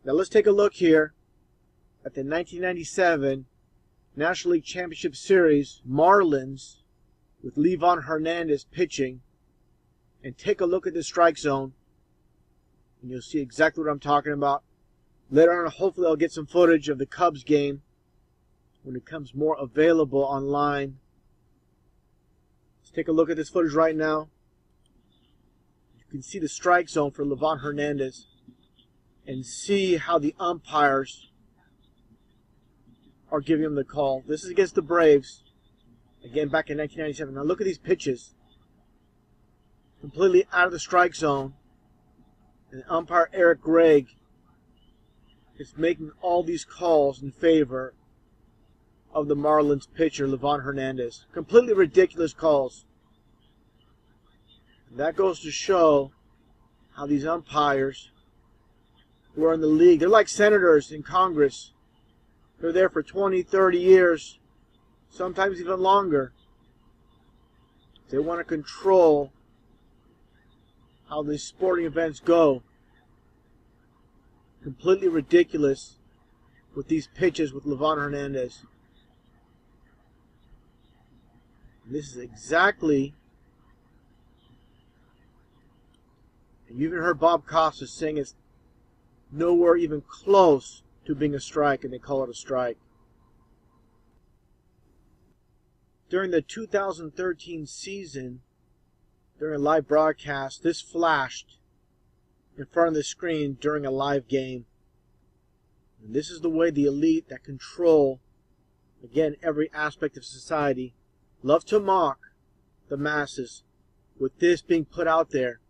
Now let's take a look here at the 1997 National League Championship Series, Marlins with Livan Hernandez pitching. And take a look at the strike zone, and you'll see exactly what I'm talking about. Later on, hopefully I'll get some footage of the Cubs game when it becomes more available online. Let's take a look at this footage right now. You can see the strike zone for Livan Hernandez and see how the umpires are giving him the call. This is against the Braves, again back in 1997. Now look at these pitches. Completely out of the strike zone. And umpire Eric Gregg is making all these calls in favor of the Marlins pitcher, Livan Hernandez. Completely ridiculous calls. And that goes to show how these umpires who are in the league, they're like senators in Congress. They're there for 20, 30 years, sometimes even longer. They want to control how these sporting events go. Completely ridiculous with these pitches with Livan Hernandez. And this is exactly, and you even heard Bob Costas saying it's nowhere even close to being a strike, and they call it a strike. During the 2013 season, during a live broadcast, this flashed in front of the screen during a live game. And this is the way the elite that control, again, every aspect of society, love to mock the masses with this being put out there.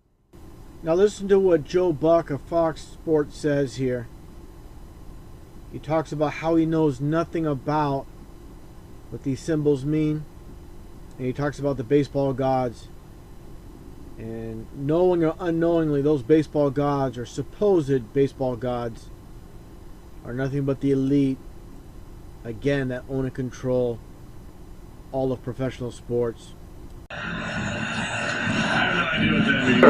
Now listen to what Joe Buck of Fox Sports says here. He talks about how he knows nothing about what these symbols mean. And he talks about the baseball gods. And knowing or unknowingly, those baseball gods, or supposed baseball gods, are nothing but the elite, again, that own and control all of professional sports. I have no idea what that means.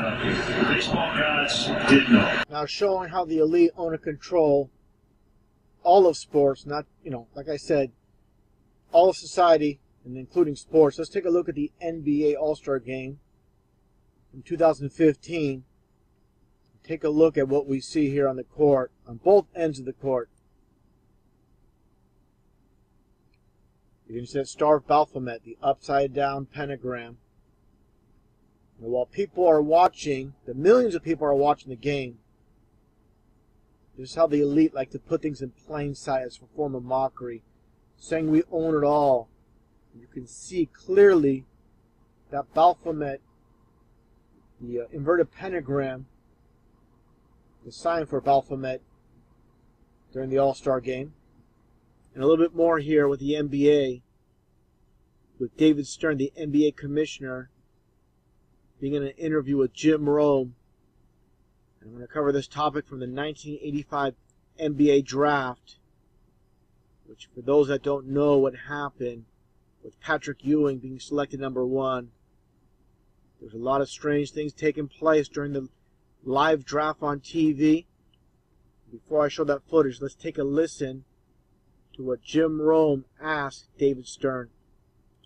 Apparently, the baseball gods did know. Now, showing how the elite own and control all of sports, not, like I said, all of society, and including sports. Let's take a look at the NBA All-Star Game from 2015. Take a look at what we see here on the court, on both ends of the court. You can see that Star of Baphomet, the upside-down pentagram. And while people are watching, the millions of people are watching the game, this is how the elite like to put things in plain sight as a form of mockery, saying we own it all. You can see clearly that Baphomet, the inverted pentagram, the sign for Baphomet during the All-Star Game. And a little bit more here with the NBA, with David Stern, the NBA commissioner, being in an interview with Jim Rome. And I'm going to cover this topic from the 1985 NBA draft, which for those that don't know what happened, with Patrick Ewing being selected number 1. There's a lot of strange things taking place during the live draft on TV. Before I show that footage, let's take a listen to what Jim Rome asked David Stern.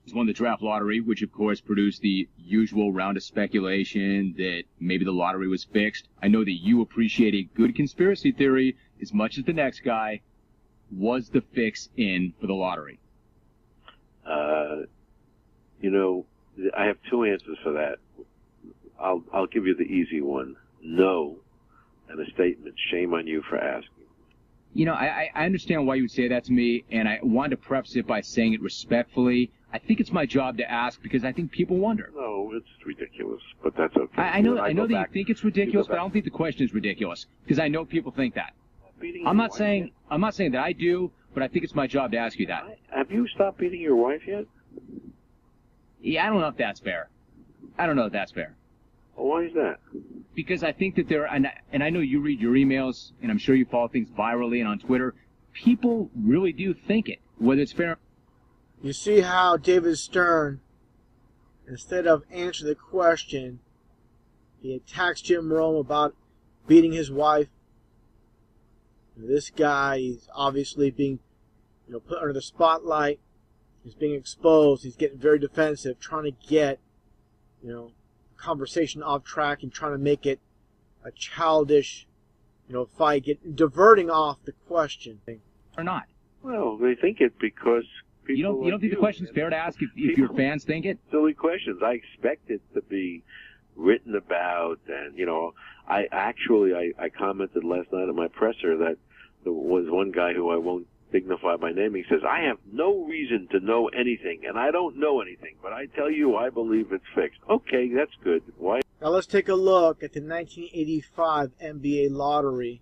He's won the draft lottery, which of course produced the usual round of speculation that maybe the lottery was fixed. I know that you appreciate a good conspiracy theory as much as the next guy. Was the fix in for the lottery? I have two answers for that. I'll give you the easy one. No, and a statement. Shame on you for asking. I understand why you would say that to me, and I wanted to preface it by saying it respectfully. I think it's my job to ask because I think people wonder. No, it's ridiculous, but that's okay. I know that you think it's ridiculous, but I don't think the question is ridiculous because I know people think that. I'm not saying that I do, but I think it's my job to ask you that. Have you stopped beating your wife yet? Yeah, I don't know if that's fair. Well, why is that? Because I think that and I know you read your emails, and I'm sure you follow things virally and on Twitter. People really do think it, whether it's fair. You see how David Stern, instead of answering the question, he attacks Jim Rome about beating his wife. This guy is obviously being, put under the spotlight. He's being exposed. He's getting very defensive, trying to get, conversation off track and trying to make it a childish, fight, diverting off the question. Or not? Well, they think it because people. You don't think the question's fair to ask if your fans think it? Silly questions. I expect it to be written about, and I commented last night at my presser that there was one guy who I won't dignify by name. He says, I have no reason to know anything, and I don't know anything, but I tell you, I believe it's fixed. Okay, that's good. Why? Now let's take a look at the 1985 NBA lottery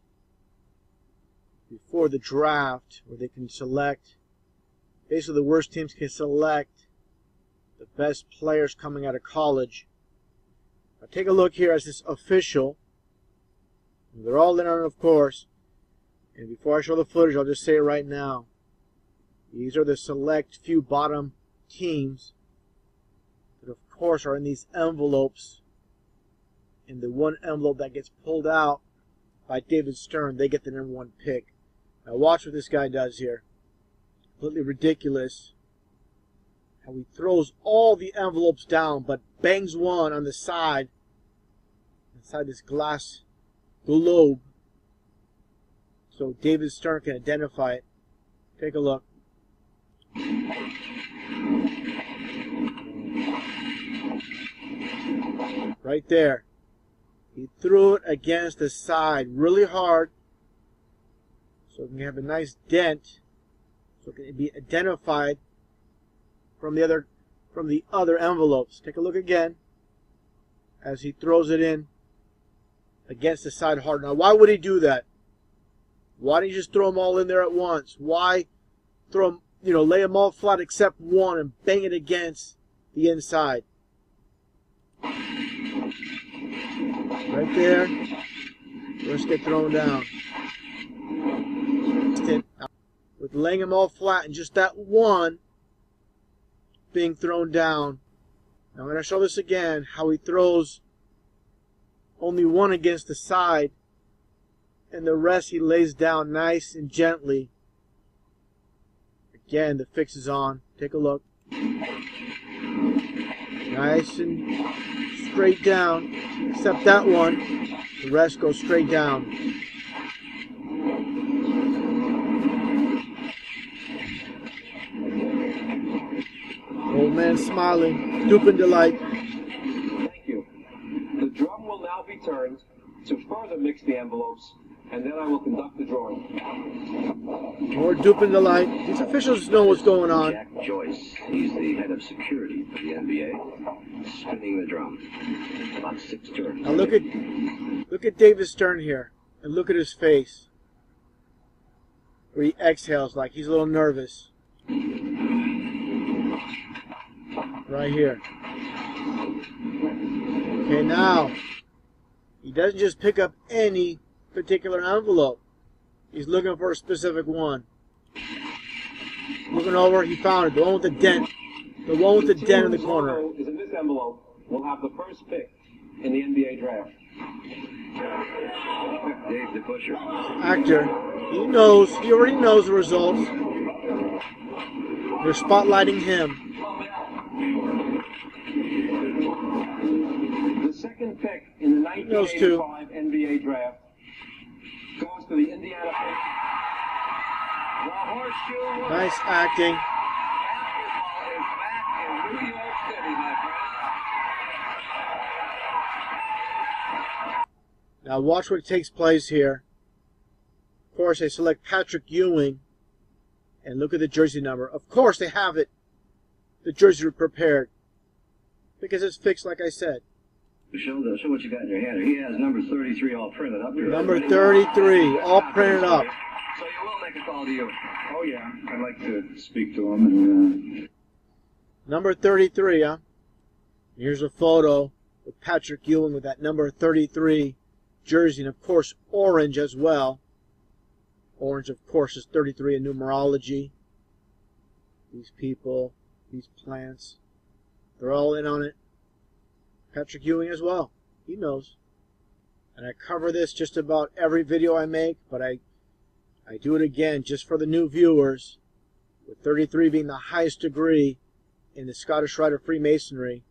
before the draft, where they can select, basically the worst teams can select the best players coming out of college. Now take a look here as this official. They're all in on it, of course. And before I show the footage, I'll just say it right now. These are the select few bottom teams that, of course, are in these envelopes. And the one envelope that gets pulled out by David Stern, they get the #1 pick. Now watch what this guy does here. Completely ridiculous. How he throws all the envelopes down, but bangs one on the side, inside this glass globe, so David Stern can identify it. Take a look. Right there. He threw it against the side really hard, so it can have a nice dent, so it can be identified from the other envelopes. Take a look again as he throws it in against the side hard. Now, why would he do that? Why don't you just throw them all in there at once? Why throw them, lay them all flat except one and bang it against the inside? Right there. Let's get thrown down. With laying them all flat and just that one being thrown down. Now I'm going to show this again, how he throws only one against the side, and the rest he lays down nice and gently. Again, the fix is on. Take a look. Nice and straight down, except that one. The rest goes straight down. Old man smiling, Dupin delight. Thank you. The drum will now be turned to further mix the envelopes, and then I will conduct the drawing. More Dupin delight. These officials know what's going on. Jack Joyce, he's the head of security for the NBA, spinning the drum. About 6 turns. Now look at David Stern here, and look at his face, where he exhales like he's a little nervous. Right here. Okay, now, he doesn't just pick up any particular envelope. He's looking for a specific one. Looking over, he found it. The one with the dent. The one with the dent in the corner. Is in this envelope. We'll have the first pick in the NBA draft. Dave the Pusher. Actor. He knows. He already knows the results. They're spotlighting him. The second pick in the 1985 NBA draft goes to the Indiana Pacers. The horseshoe. Nice acting. Basketball is back in New York City, my friend. Now watch what takes place here. Of course, they select Patrick Ewing. And look at the jersey number. Of course, they have it. The jersey prepared. Because it's fixed, like I said. Show what you got in your hand. He has number 33 all printed up here. Number 33, all printed up. So you will make a call to you. Oh, yeah. I'd like to speak to him. And, Number 33, huh? Here's a photo with Patrick Ewing with that number 33 jersey. And, of course, orange as well. Orange, of course, is 33 in numerology. These people, these plants, they're all in on it. Patrick Ewing as well. He knows. And I cover this just about every video I make, but I do it again just for the new viewers, with 33 being the highest degree in the Scottish Rite of Freemasonry.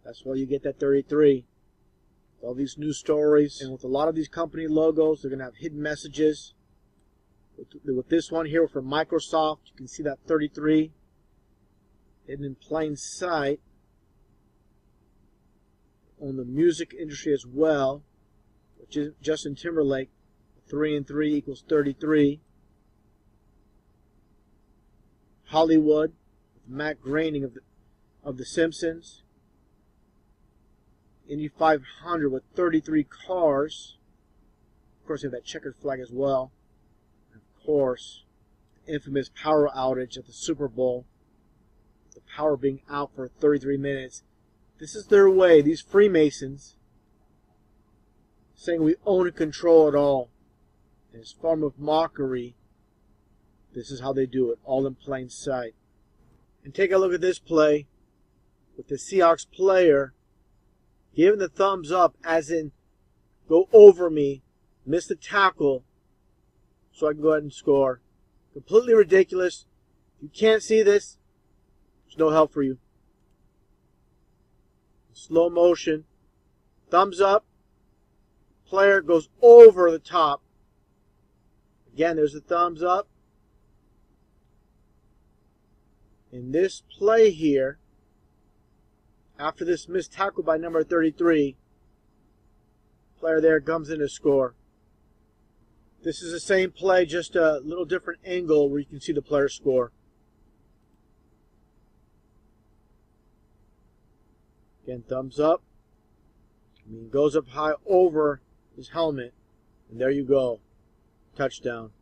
That's why you get that 33. All these new stories, and with a lot of these company logos, they're going to have hidden messages. With this one here from Microsoft, you can see that 33 hidden in plain sight. On the music industry as well, which is Justin Timberlake, 3 and 3 equals 33. Hollywood, with Matt Groening of the Simpsons. Indy 500 with 33 cars. Of course, they have that checkered flag as well. And of course, the infamous power outage at the Super Bowl. The power being out for 33 minutes. This is their way, these Freemasons, saying we own and control it all. In this form of mockery, this is how they do it, all in plain sight. And take a look at this play with the Seahawks player giving the thumbs up, as in, go over me, miss the tackle, so I can go ahead and score. Completely ridiculous. If you can't see this, there's no help for you. Slow motion, thumbs up, player goes over the top. Again, there's the thumbs up. In this play here, after this missed tackle by number 33, player there comes in to score. This is the same play, just a little different angle where you can see the player score. Again, thumbs up. Goes up high over his helmet, and there you go. Touchdown.